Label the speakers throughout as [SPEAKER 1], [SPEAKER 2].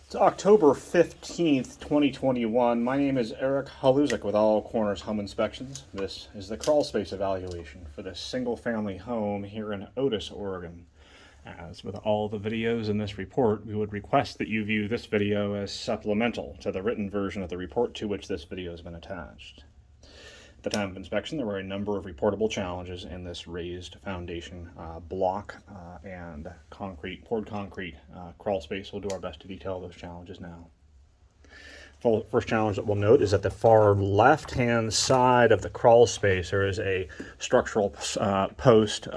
[SPEAKER 1] It's October 15th, 2021. My name is Eric Haluzik with All Corners Home Inspections. This is the crawl space evaluation for this single family home here in Otis, Oregon. As with all the videos in this report, we would request that you view this video as supplemental to the written version of the report to which this video has been attached. At the time of inspection, there were a number of reportable challenges in this raised foundation block and poured concrete crawl space. We'll do our best to detail those challenges now. First challenge that we'll note is at the far left-hand side of the crawl space, there is a structural post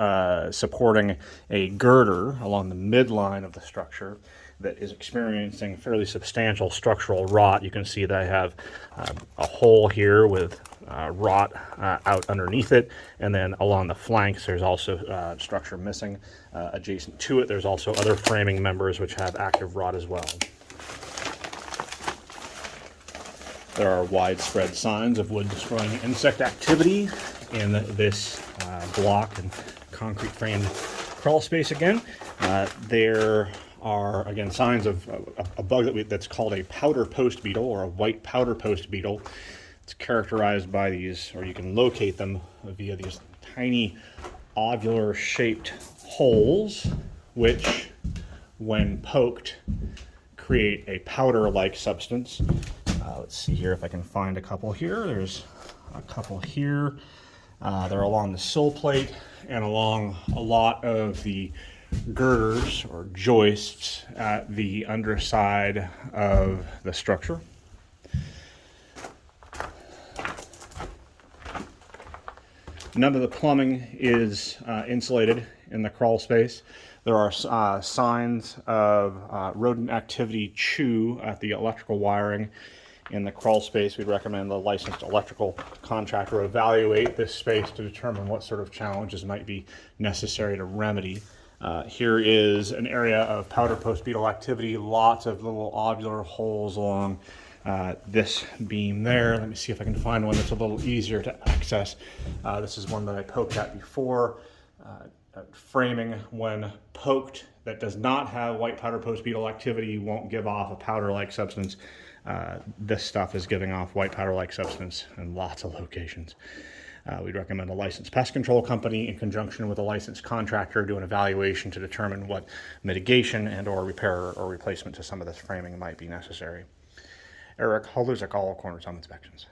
[SPEAKER 1] supporting a girder along the midline of the structure that is experiencing fairly substantial structural rot. You can see that I have a hole here with rot out underneath it, and then along the flanks there's also structure missing. Adjacent to it there's also other framing members which have active rot as well. There are widespread signs of wood-destroying insect activity in this block and concrete framed crawl space again. There are, again, signs of a bug that's called a powder post beetle, or a white powder post beetle. It's characterized by these, or you can locate them via these tiny ovular-shaped holes, which, when poked, create a powder-like substance. Let's see here if I can find a couple here. There's a couple here. They're along the sill plate and along a lot of the girders or joists at the underside of the structure. None of the plumbing is insulated in the crawl space. There are signs of rodent activity chew at the electrical wiring in the crawl space. We'd recommend the licensed electrical contractor evaluate this space to determine what sort of challenges might be necessary to remedy. Here is an area of powder post beetle activity, lots of little ovular holes along this beam there. Let me see if I can find one that's a little easier to access. This is one that I poked at before. Framing, when poked, that does not have white powder post beetle activity, won't give off a powder-like substance. This stuff is giving off white powder-like substance in lots of locations. We'd recommend a licensed pest control company in conjunction with a licensed contractor do an evaluation to determine what mitigation and or repair or replacement to some of this framing might be necessary. Eric Haluzik, All Corners Home Inspections.